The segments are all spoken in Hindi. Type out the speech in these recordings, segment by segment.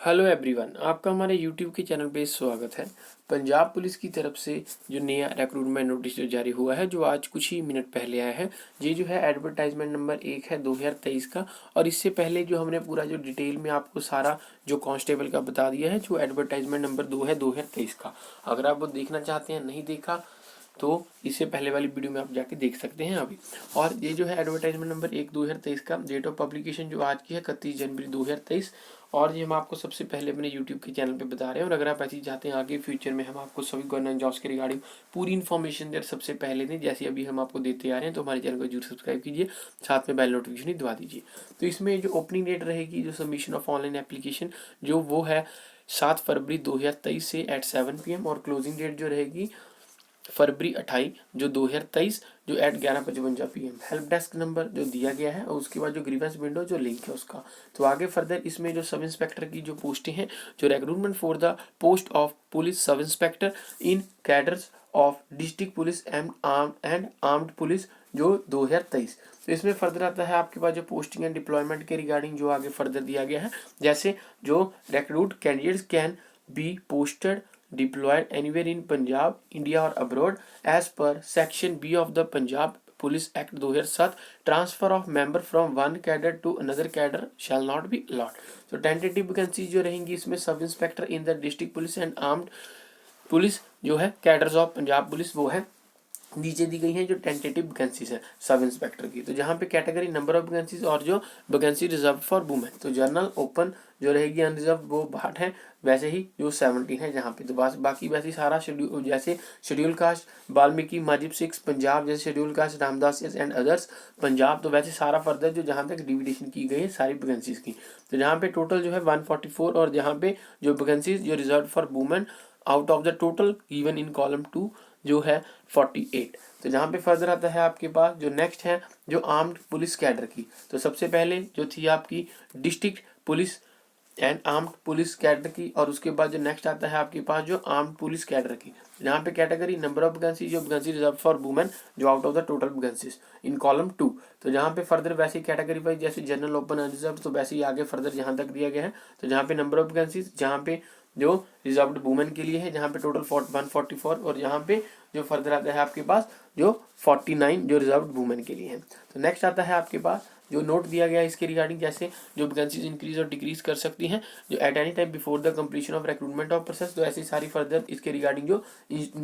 हेलो एवरीवन, आपका हमारे यूट्यूब के चैनल पे स्वागत है। पंजाब पुलिस की तरफ से जो नया रिक्रूटमेंट नोटिस जो जारी हुआ है, जो आज कुछ ही मिनट पहले आया है, ये जो है एडवर्टाइजमेंट नंबर 1 है 2023 का। और इससे पहले जो हमने पूरा जो डिटेल में आपको सारा जो कांस्टेबल का बता दिया है, जो एडवर्टाइजमेंट नंबर 2 है 2023 का। अगर आप वो देखना चाहते हैं, नहीं देखा तो इससे पहले वाली वीडियो में आप जाके देख सकते हैं अभी। और ये जो है एडवर्टाइजमेंट नंबर 1 2023 का डेट ऑफ पब्लिकेशन जो आज की है 31 जनवरी 2023। और ये हम आपको सबसे पहले अपने यूट्यूब के चैनल पे बता रहे हैं। और अगर आप ऐसी चाहते हैं आगे फ्यूचर में हम आपको सभी गवर्नमेंट जॉब्स के रिगार्डिंग पूरी इन्फॉर्मेशन देर सबसे पहले दें, जैसे अभी हम आपको देते आ रहे हैं, तो हमारे चैनल को जरूर सब्सक्राइब कीजिए, साथ में बेल नोटिफिकेशन दबा दीजिए। तो इसमें जो ओपनिंग डेट रहेगी, जो सबमिशन ऑफ ऑनलाइन एप्लीकेशन जो वो है 7 फरवरी 2023 से एट 7 PM। और क्लोजिंग डेट जो रहेगी फरवरी 28 जो 2023 जो at 11:55 PM। Help desk number जो दिया गया है और उसके बाद जो ग्रीवेंस विंडो जो लिंक है उसका। तो आगे फर्दर इसमें जो सब इंस्पेक्टर की जो पोस्टें हैं, जो recruitment for the post of police sub inspector in cadres of district police and armed police जो 2023। तो इसमें फर्दर आता है आपके पास जो पोस्टिंग एंड डिप्लॉयमेंट के रिगार्डिंग जो आगे फर्दर दिया गया है, जैसे जो recruit candidates can be posted deployed anywhere in Punjab, India or abroad as per Section B of the Punjab Police Act 2007. Transfer of member from one cadre to another cadre shall not be allowed. तो टेंटेटिव वैकेंसी जो रहेंगी इसमें sub inspector in the district police and armed police जो है कैडर्स ऑफ पंजाब पुलिस वो है नीचे दी गई हैं जो टेंटेटिव वैकेंसीज है सब इंस्पेक्टर की। तो जहाँ पे कैटेगरी नंबर ऑफ वैकेंसीज और जो वैकेंसी रिजर्व फॉर वुमेन, तो जनरल ओपन जो रहेगी अनरिजर्व वो 62 है, वैसे ही जो 17 है जहाँ पे। तो बाकी वैसे सारा शेड्यूल, जैसे शेड्यूल कास्ट वाल्मीकि माजिब 6 पंजाब, जैसे schedule caste Ramdas and others Punjab, तो वैसे सारा फर्दर जो जहाँ तक डिविडेशन की गई है सारी वैकेंसीज की। तो जहाँ पे टोटल जो है 144 और जहाँ पे जो वैकेंसीज जो reserve for women out of the total given in column 2 जो है 48। तो जहाँ पे फर्दर आता है आपके पास जो नेक्स्ट है जो आर्म्ड पुलिस कैडर की। तो सबसे पहले जो थी आपकी district police and armed police cadre की, और उसके बाद जो नेक्स्ट आता है आपके पास जो आर्म्ड पुलिस कैडर की। जहाँ पे कैटेगरी नंबर ऑफ वैकेंसी जो वैकेंसी रिजर्व फॉर वुमेन जो out of the total vacancies in column 2। तो जहाँ पे फर्दर वैसे कैटेगरी वाइज जैसे जनरल ओपन अनरिजर्व, तो वैसे ही आगे फर्दर जहाँ तक दिया गया है। तो जहाँ पे नंबर ऑफ वैकेंसीज जहाँ पे जो रिजर्व्ड वुमेन के लिए है जहाँ पे टोटल 144, और यहाँ पे जो फर्दर आता है आपके पास जो 49 जो रिजर्व्ड वुमेन के लिए है। तो नेक्स्ट आता है आपके पास जो नोट दिया गया है इसके रिगार्डिंग, जैसे जो वैकेंसीज इंक्रीज और डिक्रीज कर सकती हैं जो at any time before the completion of recruitment of process. तो ऐसी सारी फर्दर इसके रिगार्डिंग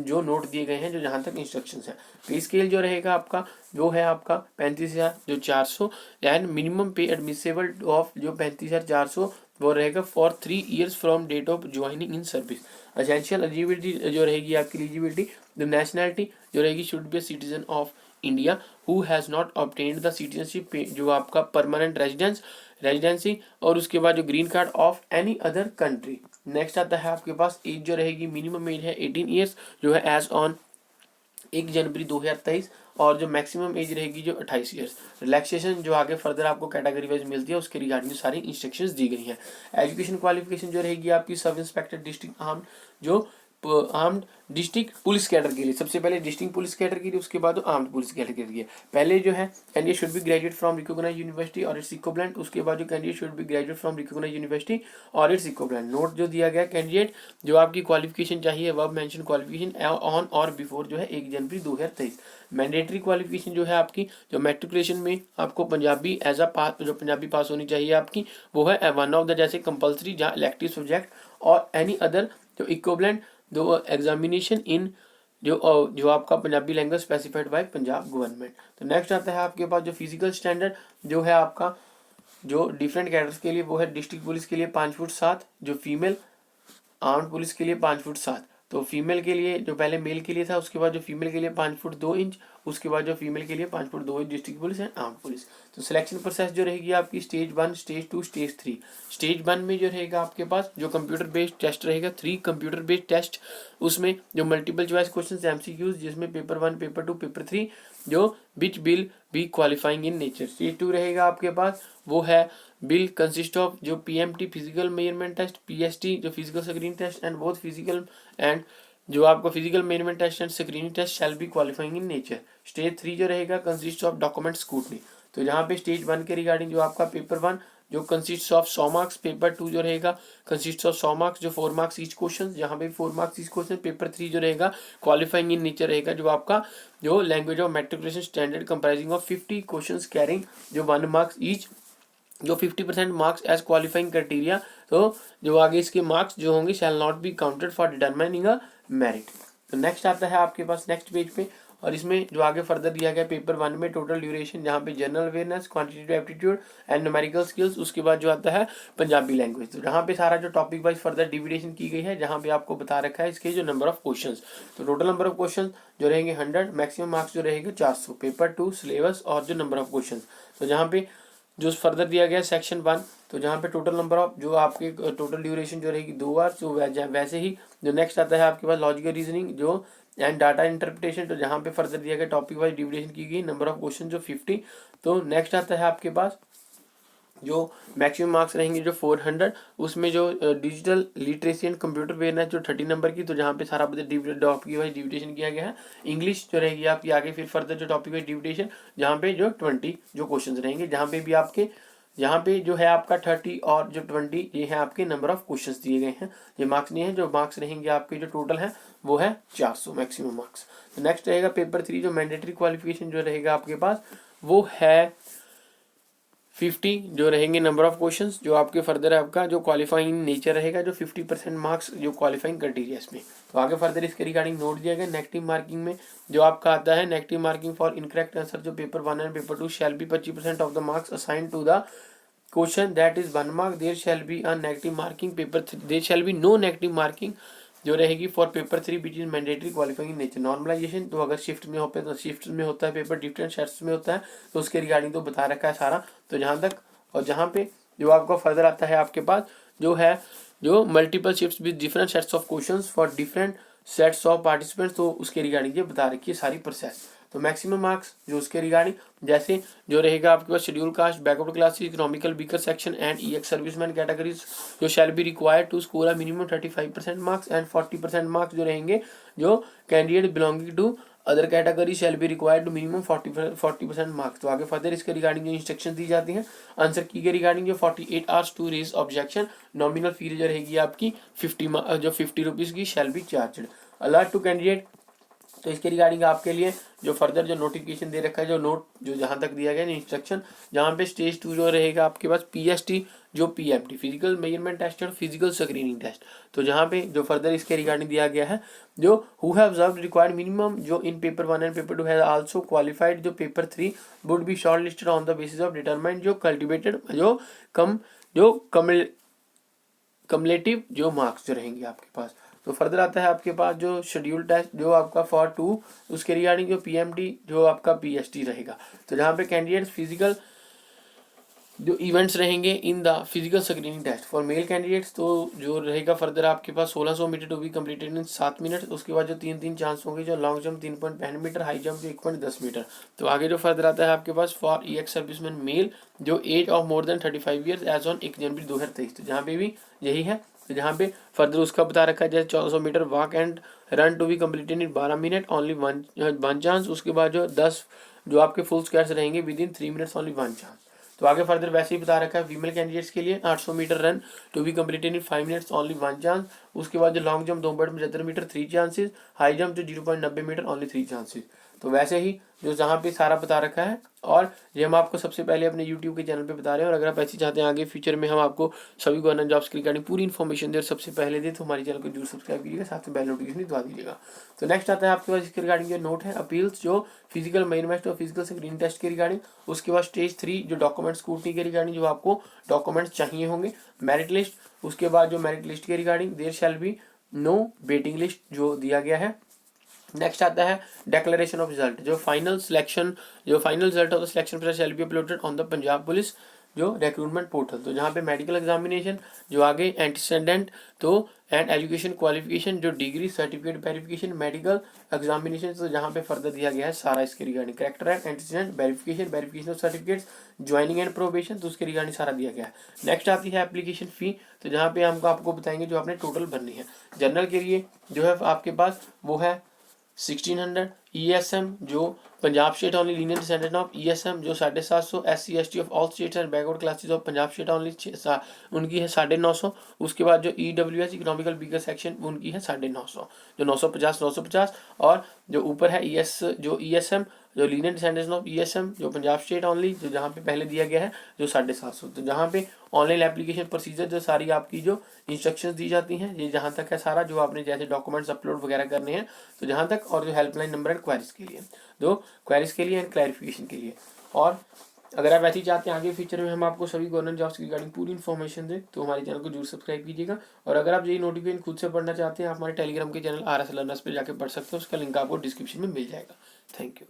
जो नोट दिए गए हैं जो जहाँ तक इंस्ट्रक्शंस है। पे स्केल जो रहेगा आपका वो है आपका 35,000 जो 400 and minimum pay admissible of जो 35,400 वो रहेगा for 3 years from date of joining in service. Essential eligibility जो रहेगी आपकी एलिजिबिलिटी, द नेशनैलिटी जो रहेगी should be a citizen of India who has not obtained the citizenship जो आपका परमानेंट रेजिडेंसी, और उसके बाद जो green card of any other country. Next आता है आपके पास एज जो रहेगी, मिनिमम एज है 18 ईयर्स जो है एज ऑन 1 जनवरी 2023, और जो मैक्सिमम एज रहेगी जो 28 ईयर्स। रिलैक्सेशन जो आगे फर्दर आपको कैटेगरी वाइज मिलती है उसके रिगार्डिंग सारी इंस्ट्रक्शंस दी गई हैं। एजुकेशन क्वालिफिकेशन जो रहेगी आपकी सब इंस्पेक्टर डिस्ट्रिक्ट आर्म्ड जो आर्म्ड डिस्ट्रिक्ट पुलिस कैडर के लिए, सबसे पहले डिस्ट्रिक्ट पुलिस कैडर के लिए, उसके बाद आर्म्ड पुलिस कैडर के लिए। पहले जो है candidate should be graduate from recognised university और इट्स इक्विवेलेंट, उसके बाद जो candidate should be graduate from recognised university और इट्स इक्विवेलेंट। नोट जो दिया गया कैंडिडेट जो आपकी क्वालिफिकेशन चाहिए वर्ब मेंशन क्वालिफिकेशन ऑन और बिफोर जो है 1 जनवरी 2023। मैंडेटरी क्वालिफिकेशन जो है आपकी जो मैट्रिकुलेशन में आपको पंजाबी एज अ पास जो पंजाबी पास होनी चाहिए आपकी वो है वन ऑफ द जैसे कंपलसरी जहाँ इलेक्टिव सब्जेक्ट और एनी अदर जो इक्विवेलेंट दो एग्जामिनेशन इन जो आपका Punjabi language specified by Punjab government. तो नेक्स्ट आता है आपके पास जो फिजिकल स्टैंडर्ड जो है आपका जो डिफरेंट कैडर्स के लिए वो है डिस्ट्रिक्ट पुलिस के लिए 5 फुट 7, जो फीमेल आर्म्ड पुलिस के लिए 5 फुट 7। तो फीमेल के लिए जो पहले मेल के लिए था उसके बाद जो फीमेल के लिए 5 फुट 2 इंच, उसके बाद जो फीमेल के लिए 5 foot 2 inch district police and armed police. तो सिलेक्शन प्रोसेस जो रहेगी आपकी स्टेज 1 स्टेज 2 स्टेज 3। स्टेज 1 में जो रहेगा आपके पास जो कंप्यूटर बेस्ड टेस्ट रहेगा 3 कंप्यूटर बेस्ड टेस्ट, उसमें जो मल्टीपल चॉइस क्वेश्चन MCQs जिसमें पेपर 1 पेपर 2 पेपर 3 जो which will be qualifying in nature. Stage 2 रहेगा आपके पास वो है बिल कंसिस्ट ऑफ जो PMT physical measurement test, PST जो physical screening test and both physical and जो आपका physical measurement test and screening test shall be qualifying in nature. Stage 3 जो रहेगा कंसिस्ट ऑफ डॉक्यूमेंट स्क्रूटनी। तो जहाँ पे स्टेज 1 के रिगार्डिंग जो आपका पेपर 1 जो कंसिस्ट ऑफ 100 मार्क्स। पेपर 2 जो रहेगा कंसिस्ट ऑफ 100 मार्क्स, जो 4 मार्क्स ईच क्वेश्चन, जहाँ पे 4 मार्क्स ईच क्वेश्चन। पेपर 3 जो रहेगा क्वालिफाइंग इन नेचर रहेगा, जो आपका जो language of matriculation standard comprising of 50 questions carrying जो 1 मार्क्स ईच, जो 50% मार्क्स एज क्वालिफाइंग क्राइटेरिया। तो जो आगे इसके मार्क्स जो होंगे shall not be counted for determining a merit. तो नेक्स्ट आता है आपके पास नेक्स्ट पेज पे, और इसमें जो आगे फर्दर दिया गया पेपर 1 में टोटल ड्यूरेशन, जहाँ पे general awareness, quantitative aptitude and numerical skills, उसके बाद जो आता है पंजाबी लैंग्वेज। तो जहाँ पे सारा जो टॉपिक वाइज फर्दर डिविडेशन की गई है, जहाँ पे आपको बता रखा है इसके जो नंबर ऑफ क्वेश्चंस। तो टोटल नंबर ऑफ क्वेश्चन जो रहेंगे 100, मैक्सिमम मार्क्स जो रहेंगे 400। पेपर 2 सिलेबस और जो नंबर ऑफ क्वेश्चन, तो जहाँ पे जो फर्दर दिया गया सेक्शन 1, तो जहाँ पे टोटल नंबर ऑफ जो आपके टोटल ड्यूरेशन जो रहेगी 2 आवर्स। जो वैसे ही जो नेक्स्ट आता है आपके पास लॉजिकल रीजनिंग जो एंड डाटा इंटरप्रिटेशन, तो जहाँ पे फर्दर दिया गया टॉपिक वाइज डिविडेशन की गई, नंबर ऑफ क्वेश्चन जो 50। तो नेक्स्ट आता है आपके पास जो मैक्सिमम मार्क्स रहेंगे जो 400, उसमें जो digital literacy and computer awareness जो 30 नंबर की, तो जहाँ पे सारा टॉपिक वाइज डिविडेशन किया गया है। इंग्लिश जो रहेगी आपकी आगे फिर फर्दर जो टॉपिक वाइज डिविडेशन, जहाँ पे जो 20 जो क्वेश्चन रहेंगे, जहाँ पे भी आपके यहाँ पे जो है आपका 30 और जो 20 ये है आपके नंबर ऑफ क्वेश्चंस दिए गए हैं, ये मार्क्स नहीं है। जो मार्क्स रहेंगे आपके जो टोटल है वो है 400 मैक्सिमम मार्क्स। तो नेक्स्ट रहेगा पेपर 3 जो मैंडेटरी क्वालिफिकेशन जो रहेगा आपके पास वो है 50 जो रहेंगे नंबर ऑफ क्वेश्चंस, जो आपके फर्दर है आपका जो क्वालिफाइंग नेचर रहेगा, जो 50% मार्क्स जो क्वालिफाइंग क्राइटेरिया में। तो आगे फर्दर इसके रिगार्डिंग नोट दिया गया। नेगेटिव मार्किंग में जो आपका आता है negative marking for incorrect answer, जो paper 1 and paper 2 shall be 25% of the marks assign to the question that is 1 mark. There shall be a negative marking paper 3, there shall be no negative marking जो रहेगी for paper 3 which is mandatory qualifying nature. Normalization तो अगर शिफ्ट में होता है तो शिफ्ट में होता है, पेपर डिफरेंट सेट्स में होता है, तो उसके रिगार्डिंग तो बता रखा है सारा। तो जहाँ तक और जहाँ पे जो आपका फर्दर आता है आपके पास जो है जो multiple shifts with different sets of questions for different sets of participants, तो उसके रिगार्डिंग ये बता रखी है सारी प्रोसेस। तो मैक्सिमम मार्क्स जो उसके रिगार्डिंग जैसे जो रहेगा आपके पास schedule caste, backward classes, economical weaker section and ex serviceman categories जो shall be required to score a minimum 35% marks and 40% marks जो रहेंगे जो candidate belonging to other category shall be required to minimum 40% marks. तो आगे फर्दर इसके रिगार्डिंग जो इंस्ट्रक्शन दी जाती हैं आंसर की के रिगार्डिंग जो 48 hours to raise objection, nominal fee जो रहेगी आपकी 50 रुपीज़ की shall be charge alert to candidate. तो इसके रिगार्डिंग आपके लिए जो फर्दर जो नोटिफिकेशन दे रखा है, जो नोट जो जहाँ तक दिया गया इंस्ट्रक्शन, जहाँ पे स्टेज 2 जो रहेगा आपके पास पीएसटी जो पीएमटी फिजिकल मेजरमेंट टेस्ट और फिजिकल स्क्रीनिंग टेस्ट, तो जहाँ पे जो फर्दर इसके रिगार्डिंग दिया गया है जो who have observed required minimum जो in paper 1 and paper 2 has also qualified जो paper 3 would be short listed on the basis of determined जो कल्टिवेटेड जो कमलेटिव जो मार्क्स जो रहेंगे आपके पास। तो फर्दर आता है आपके पास जो शेड्यूल टेस्ट जो आपका फॉर 2 उसके रिगार्डिंग जो पीएमटी जो आपका पीएसटी रहेगा, तो जहाँ पे कैंडिडेट्स फिजिकल जो इवेंट्स रहेंगे in the physical screening test for male candidates, तो जो रहेगा फर्दर आपके पास 1600 metre to be completed in 7 minute. उसके बाद जो 3 चांस होंगे जो long jump 3.65 metre, high jump 1.10 metre. तो आगे जो फर्दर आता है आपके पास फॉर ईएक्स सर्विसमैन मेल जो age of more than 35 years age on 1 January 2023, तो जहाँ पे भी यही है। तो जहाँ पे फर्दर उसका बता रखा है जैसे 1400 metre walk and run to be completed in 12 minute only one chance. उसके बाद जो 10 जो आपके फुल स्क्वायर्स रहेंगे within 3 minutes only 1 chance. तो आगे फर्दर वैसे ही बता रखा है फीमेल कैंडिडेट्स के लिए 800 metre run to be completed in 5 minutes only 1 chance. उसके बाद जो long jump 2.75 metre 3 chances, high jump जो 0.90 मीटर ओनली 3 चांसेस। तो वैसे ही जो जहाँ पे सारा बता रखा है, और ये हम आपको सबसे पहले अपने यूट्यूब के चैनल पे बता रहे हैं। और अगर आप ऐसे चाहते हैं आगे फ्यूचर में हम आपको सभी गवर्नमेंट जॉब्स के रिगार्डिंग पूरी इन्फॉर्मेशन दे और सबसे पहले दे, तो हमारे चैनल को जरूर सब्सक्राइब कीजिएगा, साथ में बेल नोटिफिकेशन दबा दीजिएगा। तो नेक्स्ट आता है आपके पास इसके रिगार्डिंग जो नोट है अपील्स जो फिजिकल मेजरमेंट और फिजिकल स्क्रीनिंग टेस्ट के रिगार्डिंग। उसके बाद स्टेज 3 जो डॉक्यूमेंट स्क्रूटनी के रिगार्डिंग जो आपको डॉक्यूमेंट्स चाहिए होंगे, मेरिट लिस्ट। उसके बाद जो मेरिट लिस्ट के regarding there shall be no waiting list जो दिया गया है। नेक्स्ट आता है डिक्लेरेशन ऑफ रिजल्ट जो final result of the selection process shall be uploaded on the Punjab police जो रिक्रूटमेंट पोर्टल। तो जहाँ पे मेडिकल एग्जामिनेशन जो आगे एंटीसेडेंट तो एंड एजुकेशन क्वालिफिकेशन जो degree certificate verification medical examination, तो जहाँ पे फर्दर दिया गया है सारा इसके regarding character and antecedent verification of certificates joining and probation, तो उसके रिगार्डिंग सारा दिया गया है। नेक्स्ट आती है एप्लीकेशन फी, तो जहाँ पे हमको आपको बताएंगे जो आपने टोटल भरनी है। जनरल के लिए जो है आपके पास वो है 1600, ESM जो Punjab state only linear descendant of ESM जो 750, SC ST of all states and backward classes of Punjab state only उनकी है 950। उसके बाद जो EWS इकोनॉमिकल वीकर सेक्शन उनकी है 950, जो 950 और जो ऊपर है जो ESM जो लीनियर डिसेंडेंट्स ऑफ ESM जो पंजाब स्टेट ओनली जो जहाँ पे पहले दिया गया है जो 750। तो जहाँ पे ऑनलाइन एप्लीकेशन प्रोसीजर जो सारी आपकी जो इंस्ट्रक्शंस दी जाती हैं ये जहाँ तक है सारा जो आपने जैसे डॉक्यूमेंट्स अपलोड वगैरह करने हैं तो जहाँ तक, और जो हेल्पलाइन नंबर एंड क्वेरीज के लिए, दो क्वेरीज के लिए एंड क्लैरिफिकेशन के लिए। और अगर आप ऐसे ही चाहते हैं आगे फ्यूचर में हम आपको सभी गवर्नमेंट जॉब्स की रिगार्डिंग पूरी इन्फॉर्मेशन दें तो हमारे चैनल को जरूर सब्सक्राइब कीजिएगा। और अगर आप यही नोटिफिकेशन खुद से पढ़ना चाहते हैं आप हमारे टेलीग्राम के चैनल RS लर्नर्स पे जाकर पढ़ सकते हैं, उसका लिंक आपको डिस्क्रिप्शन में मिल जाएगा। Thank you.